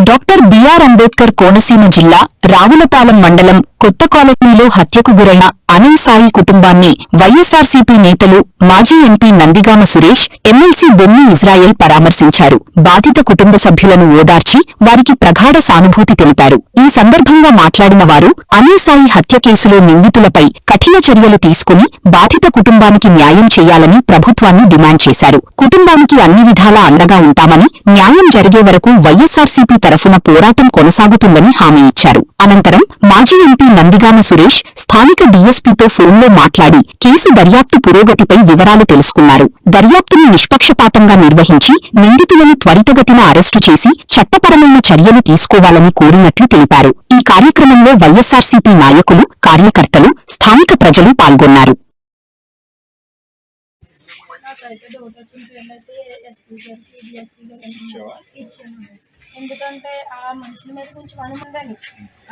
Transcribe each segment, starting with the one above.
Doctor BR Ambedkar Konaseema జిల్లా రావులపాలెం మండలం కొత్త కాలనీలో హత్యకు గురైన అనిల్ సాయి కుటుంబాన్ని వైఎస్సార్సీపీ నేతలు మాజీ MP Nandigama Suresh, MLC Bommi Israel పరామర్శించారు. బాధిత కుటుంబ సభ్యులను ఓదార్చి వారికి ప్రగాఢ సానుభూతి తెలిపారు. ఈ సందర్భంగా మాట్లాడిన వారు అనిల్ సాయి హత్య కేసులో నిందితులపై కఠిన చర్యలు తీసుకుని బాధిత కుటుంబానికి న్యాయం చేయాలని ప్రభుత్వాన్ని డిమాండ్ చేశారు. కుటుంబానికి అన్ని విధాలా అండగా ఉంటామని, న్యాయం జరిగే వరకు వైఎస్సార్సీపీ తరఫున పోరాటం కొనసాగుతుందని హామీ ఇచ్చారు. అనంతరం మాజీ ఎంపీ నందిగామ సురేష్ స్థానిక డీఎస్పీతో ఫోన్లో మాట్లాడి కేసు దర్యాప్తు పురోగతిపై వివరాలు తెలుసుకున్నారు. దర్యాప్తును నిష్పక్షపాతంగా నిర్వహించి నిందితులను త్వరితగతిన అరెస్టు చేసి చట్టపరమైన చర్యలు తీసుకోవాలని కోరినట్లు తెలిపారు. ఈ కార్యక్రమంలో వైఎస్సార్సీపీ నాయకులు, కార్యకర్తలు, స్థానిక ప్రజలు పాల్గొన్నారు. ఎందుకంటే ఆ మనుషుల మీద కొంచెం అనుముందండి,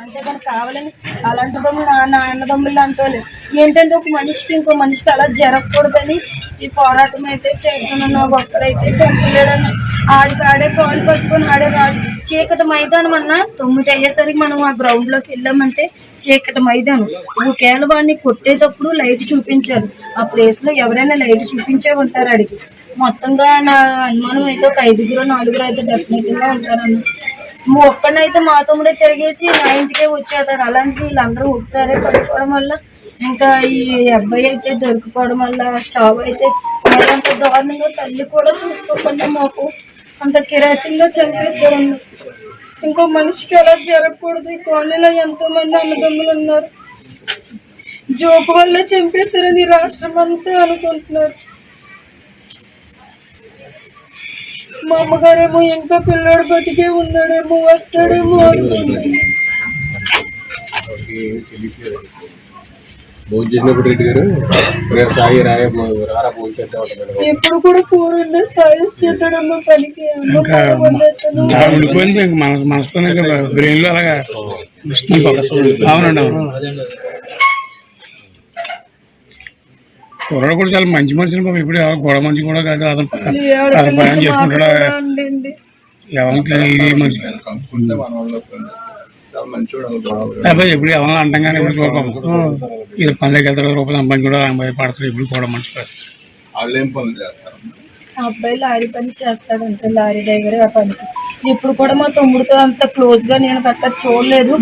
అంతేగాని కావాలని అలాంటి దమ్ములు నా అన్నదమ్ములు అంటోలేదు. ఏంటంటే ఒక మనిషికి ఇంకో మనిషికి అలా జరగకూడదని ఈ పోరాటం అయితే చేస్తున్నాను. ఒక్కడైతే చంపలేడని ఆడే కాలు పట్టుకొని ఆడే చీకటి మైదానం అన్న 9 అయ్యేసరికి మనం ఆ గ్రౌండ్లోకి వెళ్ళామంటే చీకటి మైదానం. ఒకవేళ వాడిని కొట్టేటప్పుడు లైట్ చూపించాలి. ఆ ప్లేస్లో ఎవరైనా లైట్ చూపించే ఉంటారు. అడిగి మొత్తంగా నా అనుమానం అయితే ఒక 5-4 అయితే డెఫినెట్గా ఉంటారన్న. ఒక్కడైతే మా తమ్ముడే తిరిగేసి నా ఇంటికే వచ్చేస్తాడు. అలాంటి వీళ్ళందరూ ఒకసారి పడిపోవడం వల్ల ఇంకా ఈ అబ్బాయి అయితే దొరికిపోవడం వల్ల చావు అయితే అంత దారుణంగా తల్లి కూడా చూసుకోకుండా మాకు అంత కిరాతంగా చంపేస్తారు. ఇంకో మనిషికి అలా జరగకూడదు. ఈ కాలనీలో ఎంతో మంది అన్నదమ్ములు ఉన్నారు. జోకు వల్ల చంపేశారని రాష్ట్రం అంతా అనుకుంటున్నారు. మా అమ్మగారేమో ఇంకా పిల్లోడు బతికే ఉన్నాడేమో, వస్తాడేమో అనుకుంటున్నారు. ఎప్పుడు కూడా కూర సాయి చేతాడమ్మా పనికి బ్రెయిన్ లో అలాగా. అవునండి, అవును. కుర్రాడు కూడా చాలా మంచి మనిషిని బాబు. ఇప్పుడు గొడవ మంచి కూడా కాదు. అతను పని చేసుకుంటాడా ఎవరికి ఇది మంచి అబ్బాయి ఎప్పుడు ఎవరైనా అంటాం కానీ ఎప్పుడు చూడపాము. ఇది పనులకి వెళ్తారు, రూపాయలు సంపాదించి కూడా భయపడతారు. ఇప్పుడు కూడా మంచి అబ్బాయి లారీ పని చేస్తాడంటే లారీ డ్రైవర్. ఆ పనికి ఇప్పుడు కూడా మా తమ్ముడితో అంత క్లోజ్ గా నేను గట్ట చూడలేదు.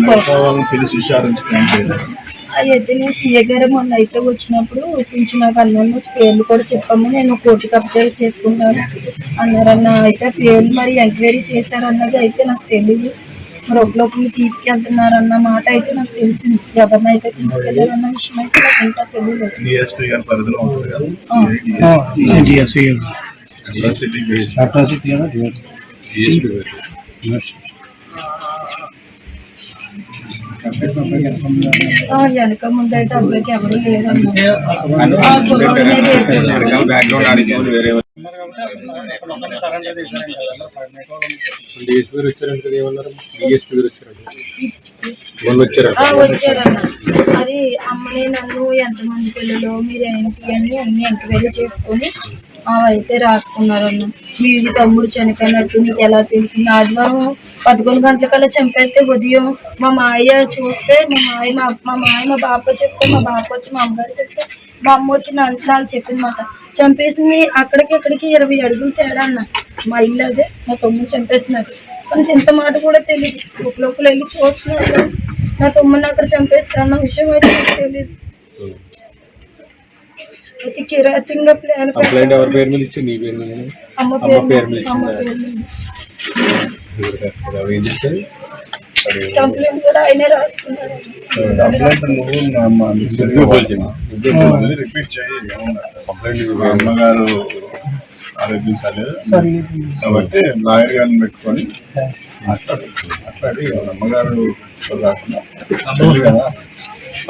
అయితే నేను సీఏ గారు మొన్న అయితే వచ్చినప్పుడు కొంచెం నాకు అన్నీ పేర్లు కూడా చెప్పాము. నేను కోర్టు కబ్జాలు చేసుకున్నాను అన్నారన్న. అయితే పేర్లు మరి ఎంక్వైరీ చేశారన్నది అయితే నాకు తెలియదు. మరి ఒకలోకి తీసుకెళ్తున్నారన్న మాట అయితే నాకు తెలిసింది. ఎవరినైతే తీసుకెళ్లారన్న విషయం అయితే నాకు ఇంకా తెలియదు. వెనక ముందు అయితే అబ్బాయికి ఎవరు లేదన్నా. వచ్చారన్న. అది అమ్మని నన్ను ఎంతమంది పిల్లలు మీరు ఏంటి అని అన్ని ఎంక్వైరీ చేసుకొని అయితే రాసుకున్నారన్న. మీది తమ్ముడు చనిపోయినట్టు మీకు ఎలా తెలిసింది? ఆదివారం 11 గంటలకల్లా చంపేస్తే ఉదయం మా మాయ చూస్తే మా బాప చెప్తే మా బాప వచ్చి మా అమ్మగారు చెప్తే మా అమ్మ వచ్చి నాకు చెప్పిందన్నమాట. చంపేసింది అక్కడికి ఇక్కడికి 20 అడుగులు తేడా అన్న. మా ఇల్లు అదే, మా తమ్ముడు చంపేస్తున్నారు. కానీ ఇంత మాట కూడా తెలియదు. లోపల వెళ్ళి చూస్తున్నారు నా తమ్ముడిని అక్కడ చంపేస్తారన్న విషయం అయితే నాకు తెలియదు. అయితే కిరాతంగా ప్లాన్ అమ్మ కంప్లైంట్ కూడా ఆయనే రాసుకున్నారు. అమ్మగారు ఆరోగ్యించాలేదు కాబట్టి లాయర్ గారిని పెట్టుకొని మాట్లాడి అమ్మగారు కదా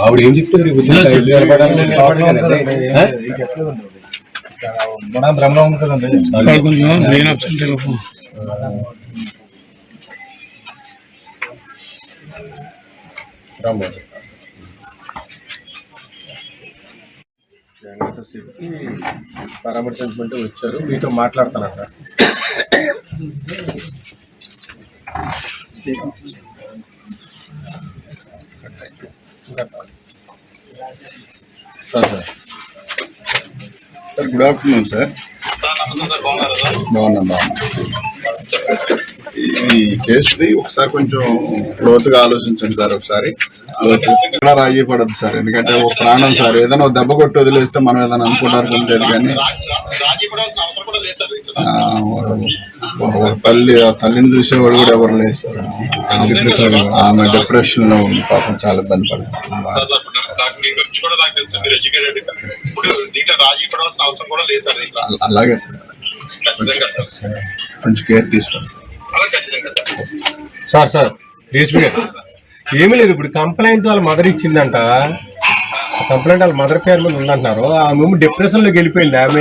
ఆవిడ ఏం చెప్తారు? భ్రమలో ఉంది కదండి. పరామర్శించమంటే వచ్చారు, మీతో మాట్లాడతానంట. Sir good afternoon sir. బాగున్నా. ఈ కేసుది ఒకసారి కొంచెం లోతుగా ఆలోచించండి సార్. ఒకసారి ఇక్కడ రాజీ పడద్దు సార్, ఎందుకంటే ఒక ప్రాణం సార్. ఏదైనా ఒక దెబ్బ కొట్టి వదిలేస్తే మనం ఏదైనా అనుకుంటారు కానీ తల్లిని చూసేవాడు కూడా ఎవరు లేదు సార్. ఆమె డిప్రెషన్ లో ఉంది పాపం, చాలా ఇబ్బంది పడుతుంది. అలాగే సార్, కొంచెం కేర్ తీసుకోండి సార్. డిఎస్పీ గారు ఏమీ లేదు, ఇప్పుడు కంప్లైంట్ వాళ్ళ మదర్ ఇచ్చిందంట. కంప్లైంట్ వాళ్ళ మదర్ పేరు మీద ఉందంటున్నారు. ఆమె డిప్రెషన్ లోకి వెళ్ళిపోయింది. ఆమె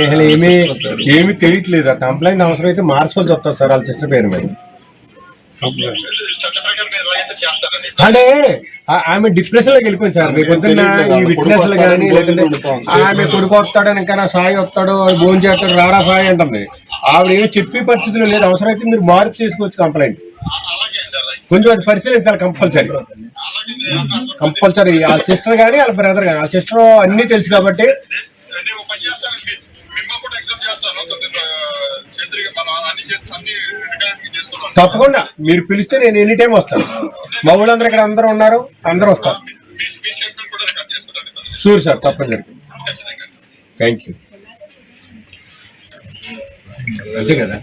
ఏమీ తెలియట్లేదు. ఆ కంప్లైంట్ అవసరం అయితే మార్చుకోవాల్సి వస్తుంది సార్ వాళ్ళ సిస్టర్ పేరు మీద. అంటే ఆమె డిప్రెషన్ లోకి వెళ్ళిపోయింది సార్. రేపు పొద్దున్న ఈ విట్నెస్ లో కానీ లేదంటే ఆమె కొడుకు వస్తాడు, ఇంకా సాయి వస్తాడు, భోజనం చేస్తాడు, రారా సాయి అంటుంది. ఆవిడ ఏమి చెప్పే పరిస్థితులు లేదు. అవసరమైతే మీరు మార్పు చేసుకోవచ్చు కంప్లైంట్. కొంచెం అది పరిశీలించాలి కంపల్సరీ. వాళ్ళ సిస్టర్ కానీ వాళ్ళ బ్రదర్ కానీ, వాళ్ళ సిస్టర్ అన్నీ తెలుసు కాబట్టి తప్పకుండా మీరు పిలిస్తే నేను ఎనీ టైం వస్తాను. మా ఊళ్ళందరూ ఇక్కడ అందరూ ఉన్నారు, అందరూ వస్తారు. షూర్ సార్, తప్పకుండా. Thank you. అంతే కదా.